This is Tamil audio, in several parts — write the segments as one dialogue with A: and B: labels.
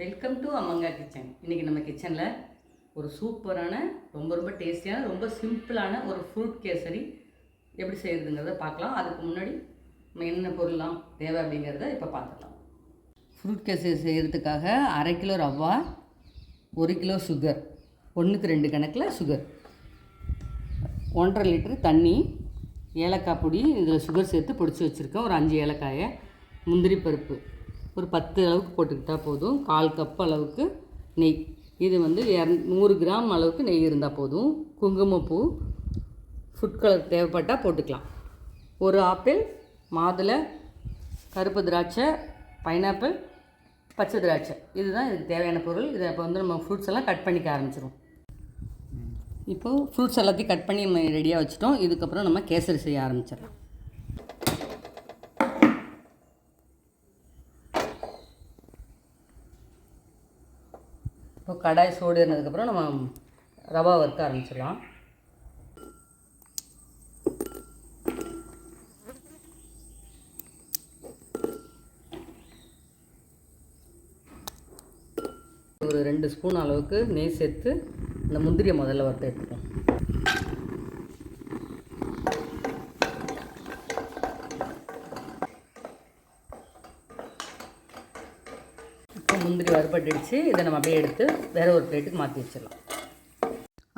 A: Welcome to அம்மங்கா kitchen. இன்றைக்கி நம்ம கிச்சனில் ஒரு சூப்பரான ரொம்ப டேஸ்டியான ரொம்ப சிம்பிளான ஒரு ஃப்ரூட் கேசரி எப்படி செய்கிறதுங்கிறத பார்க்கலாம். அதுக்கு முன்னாடி நம்ம என்ன பொருள்லாம் தேவை அப்படிங்கிறத இப்போ பார்த்துக்கலாம். ஃப்ரூட் கேசரி செய்கிறதுக்காக 1/2 கிலோ ரவா, 1 கிலோ சுகர், 1க்கு 2 கணக்கில் சுகர், 1.5 லிட்டர் தண்ணி, ஏலக்காய் பொடி, இதில் சுகர் சேர்த்து பொடிச்சு வச்சுருக்கேன். ஒரு 5 ஏலக்காயை, முந்திரி பருப்பு ஒரு 10 அளவுக்கு போட்டுக்கிட்டால் போதும். 1/4 கப் அளவுக்கு நெய், இது வந்து 100 கிராம் அளவுக்கு நெய் இருந்தால் போதும். குங்குமப்பூ, ஃபுட் கலர் தேவைப்பட்டால் போட்டுக்கலாம். ஒரு ஆப்பிள், மாதுளை, கருப்பு திராட்சை, பைனாப்பிள், பச்சை திராட்சை, இதுதான் இதுக்கு தேவையான பொருள். இதை இப்போ வந்து நம்ம ஃப்ரூட்ஸ் எல்லாம் கட் பண்ணிக்க ஆரம்பிச்சிடும். இப்போது ஃப்ரூட்ஸ் எல்லாத்தையும் கட் பண்ணி நம்ம ரெடியாக வச்சுட்டோம். இதுக்கப்புறம் நம்ம கேசரி செய்ய ஆரம்பிச்சிடலாம். இப்போ கடாய் சூடு இருந்ததுக்கப்புறம் நம்ம ரவா வறுக்க ஆரம்பிச்சிடலாம். ஒரு 2 ஸ்பூன் அளவுக்கு நெய் சேர்த்து இந்த முந்திரியை முதல்ல வறுத்து எடுத்துக்கலாம். இப்போ முந்திரி வறுபட்டுடுச்சு. இதை நம்ம அப்படியே எடுத்து வேறு ஒரு பிளேட்டுக்கு மாற்றி வச்சிடலாம்.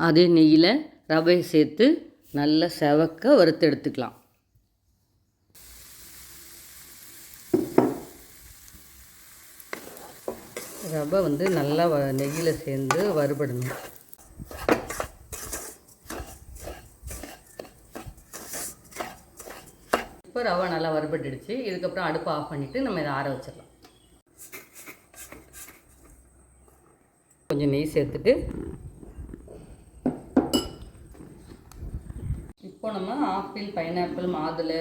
A: அதே நெய்யில் ரவையை சேர்த்து நல்லா செவக்க வறுத்து எடுத்துக்கலாம். ரவை வந்து நல்லா நெய்யில் சேர்ந்து வறுபடணும். இப்போ ரவை நல்லா வறுபட்டுடுச்சு. இதுக்கப்புறம் அடுப்பை ஆஃப் பண்ணிவிட்டு நம்ம இதை ஆற வச்சிடலாம். கொஞ்சம் நெய் சேர்த்துட்டு இப்போ நம்ம ஆப்பிள், பைனாப்பிள், மாதுளை,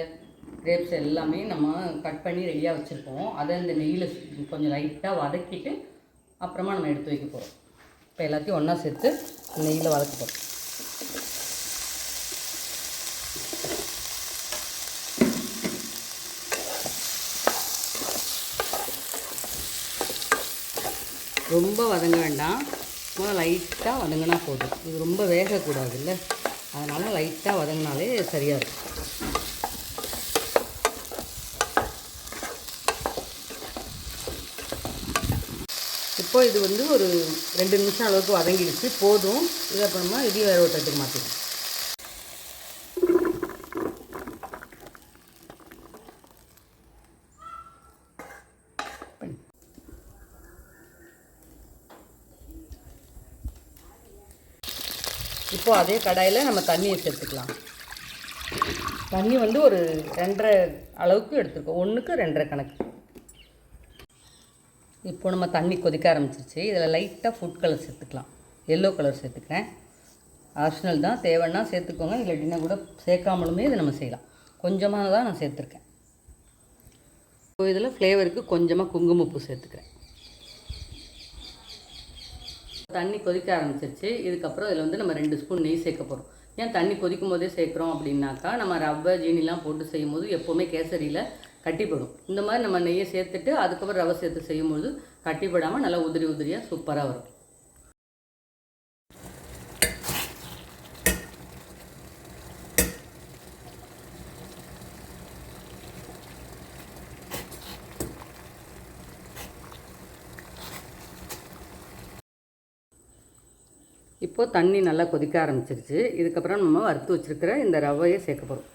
A: கிரேப்ஸ் எல்லாமே நம்ம கட் பண்ணி ரெடியாக வச்சுருக்கோம். அதை இந்த நெய்யில் கொஞ்சம் லைட்டாக வதக்கிட்டு அப்புறமா நம்ம எடுத்து வைக்க போகிறோம். இப்போ எல்லாத்தையும் ஒன்றா சேர்த்து நெய்யில் வதக்க போகிறோம். ரொம்ப வதங்க வேண்டாம், சும்மா லைட்டாக வதங்கினா போதும். இது ரொம்ப வேகக்கூடாது இல்லை, அதனால் லைட்டாக வதங்கினாலே சரியாக இருக்கும். இப்போது இது வந்து ஒரு 2 நிமிஷம் அளவுக்கு வதங்கிடுச்சு, போதும். இதை அப்புறமா இதையும் வேறு ஒரு தட்டுக்கு மாற்றிடும். இப்போது அதே கடாயில் நம்ம தண்ணியை சேர்த்துக்கலாம். தண்ணி வந்து ஒரு 2.5 அளவுக்கு எடுத்துருக்கோம், 1க்கு 2.5 கணக்கு. இப்போ நம்ம தண்ணி கொதிக்க ஆரம்பிச்சிருச்சு. இதில் லைட்டாக ஃபுட் கலர் சேர்த்துக்கலாம். எல்லோ கலர் சேர்த்துக்கிறேன். ஆப்ஷனல் தான், தேவைன்னா சேர்த்துக்கோங்க, இல்லாட்டினா கூட சேர்க்காமலுமே இதை நம்ம செய்யலாம். கொஞ்சமாக தான் நான் சேர்த்துருக்கேன். இப்போ இதில் ஃப்ளேவருக்கு கொஞ்சமாக குங்குமப்பூ சேர்த்துக்கிறேன். தண்ணி கொதிக்க ஆரம்பிச்சிருச்சு. இதுக்கப்புறம் இதில் வந்து நம்ம 2 ஸ்பூன் நெய் சேர்க்க போகிறோம். ஏன் தண்ணி கொதிக்கும் போதே சேர்க்குறோம் அப்படின்னாக்கா, நம்ம ரவை, ஜீனிலாம் போட்டு செய்யும்போது எப்போவுமே கேசரியில் கட்டிப்படும். இந்த மாதிரி நம்ம நெய்யை சேர்த்துட்டு அதுக்கப்புறம் ரவை சேர்த்து செய்யும்போது கட்டிப்படாமல் நல்லா உதிரி உதிரியாக சூப்பராக வரும். இப்போது தண்ணி நல்லா கொதிக்க ஆரம்பிச்சிருச்சு. இதுக்கப்புறம் நம்ம வறுத்து வச்சுருக்கிற இந்த ரவையை சேர்க்க போகிறோம்.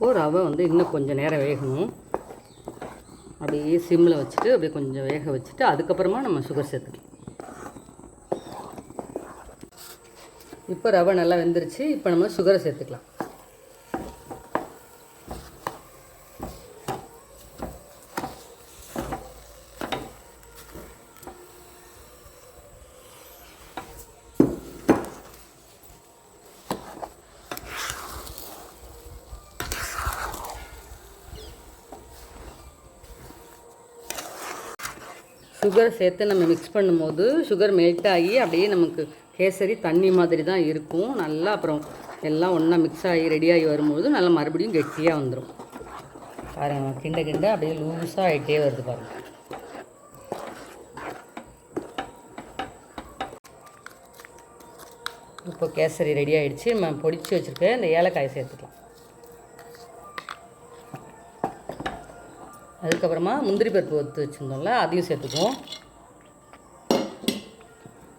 A: இப்போது ரவை வந்து இன்னும் கொஞ்சம் நேரம் வேகணும். அப்படியே சிம்மில் வச்சுட்டு அப்படியே கொஞ்சம் வேக வச்சுட்டு அதுக்கப்புறமா நம்ம சுகர் சேர்த்துக்கலாம். இப்போ ரவை நல்லா வெந்துருச்சு. இப்போ நம்ம சுகரை சேர்த்துக்கலாம். சுகர் சேர்த்து நம்ம மிக்ஸ் பண்ணும்போது சுகர் மெல்ட் ஆகி அப்படியே நமக்கு கேசரி தண்ணி மாதிரி தான் இருக்கும். நல்லா அப்புறம் எல்லாம் ஒன்றா மிக்ஸ் ஆகி ரெடியாகி வரும்போது நல்லா மறுபடியும் கெட்டியாக வந்துடும். பாருங்கள், கிண்ட கிண்ட அப்படியே லூஸாக ஆகிட்டே வருது பாருங்கள். இப்போ கேசரி ரெடி ஆகிடுச்சு. நம்ம பொடிச்சு வச்சுருக்க இந்த ஏலக்காயை சேர்த்துக்கலாம். அதுக்கப்புறமா முந்திரி பருப்பு வறுத்து வச்சுருந்தோம்ல, அதையும் சேர்த்துக்குவோம்.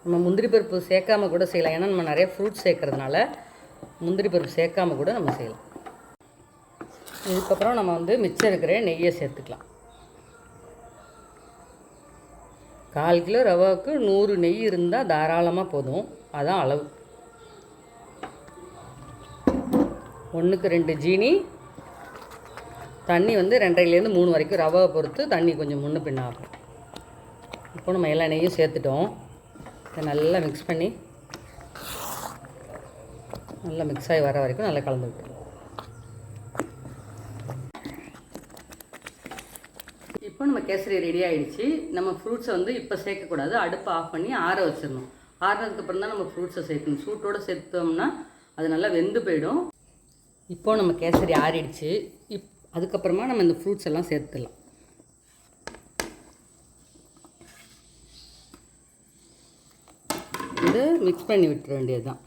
A: நம்ம முந்திரி பருப்பு சேர்க்காம கூட செய்யலாம். ஏன்னா நம்ம நிறைய ஃப்ரூட்ஸ் சேர்க்கறதுனால முந்திரி பருப்பு சேர்க்காம கூட நம்ம செய்யலாம். இதுக்கப்புறம் நம்ம மிச்சம் இருக்கிற நெய்யை சேர்த்துக்கலாம். 1/4 கிலோ ரவாவுக்கு 100 நெய் இருந்தால் தாராளமாக போதும். அதான் அளவு. 1க்கு 2 ஜீனி, தண்ணி 2.5லேருந்து 3 வரைக்கும் ரவாவை பொறுத்து தண்ணி கொஞ்சம் முன்ன பின்ன ஆகும். இப்போ நம்ம எல்லா நெய்யும் சேர்த்துட்டோம். இதை நல்லா மிக்ஸ் பண்ணி நல்லா மிக்ஸ் ஆகி வர வரைக்கும் நல்லா கலந்து விட்டுருவோம். இப்போ நம்ம கேசரி ரெடி ஆகிடுச்சு. நம்ம ஃப்ரூட்ஸை இப்போ சேர்க்கக்கூடாது. அடுப்பை ஆஃப் பண்ணி ஆற வச்சிடணும். ஆறுனதுக்கப்புறம் தான் நம்ம ஃப்ரூட்ஸை சேர்க்கணும். சூட்டோடு சேர்த்தோம்னா அது நல்லா வெந்து போயிடும். இப்போ நம்ம கேசரி ஆறிடுச்சு. அதுக்கப்புறமா நம்ம இந்த ஃப்ரூட்ஸ் எல்லாம் சேர்த்துடலாம். இதை மிக்ஸ் பண்ணி விட்டுற வேண்டியது தான்.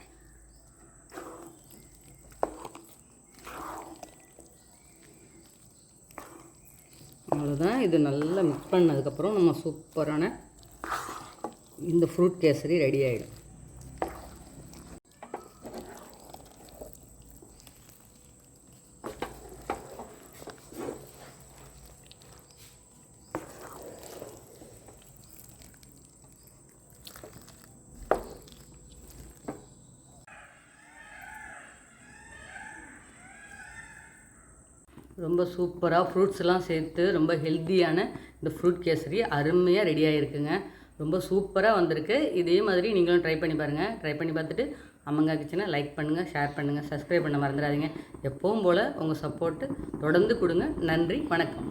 A: அவ்வளோதான். இது நல்லா மிக்ஸ் பண்ணதுக்கப்புறம் நம்ம சூப்பரான இந்த ஃப்ரூட் கேசரி ரெடி ஆகிடும். ரொம்ப சூப்பராக ஃப்ரூட்ஸ்லாம் சேர்த்து ரொம்ப ஹெல்த்தியான இந்த ஃப்ரூட் கேசரி அருமையாக ரெடி ஆகிருக்குங்க. ரொம்ப சூப்பராக வந்திருக்கு. இதே மாதிரி நீங்களும் ட்ரை பண்ணி பாருங்கள். ட்ரை பண்ணி பார்த்துட்டு அம்மங்கா கிச்சனை லைக் பண்ணுங்கள், ஷேர் பண்ணுங்கள், சப்ஸ்கிரைப் பண்ண மறந்துடாதீங்க. எப்பவும் போல் உங்கள் சப்போர்ட்டு தொடர்ந்து கொடுங்க. நன்றி, வணக்கம்.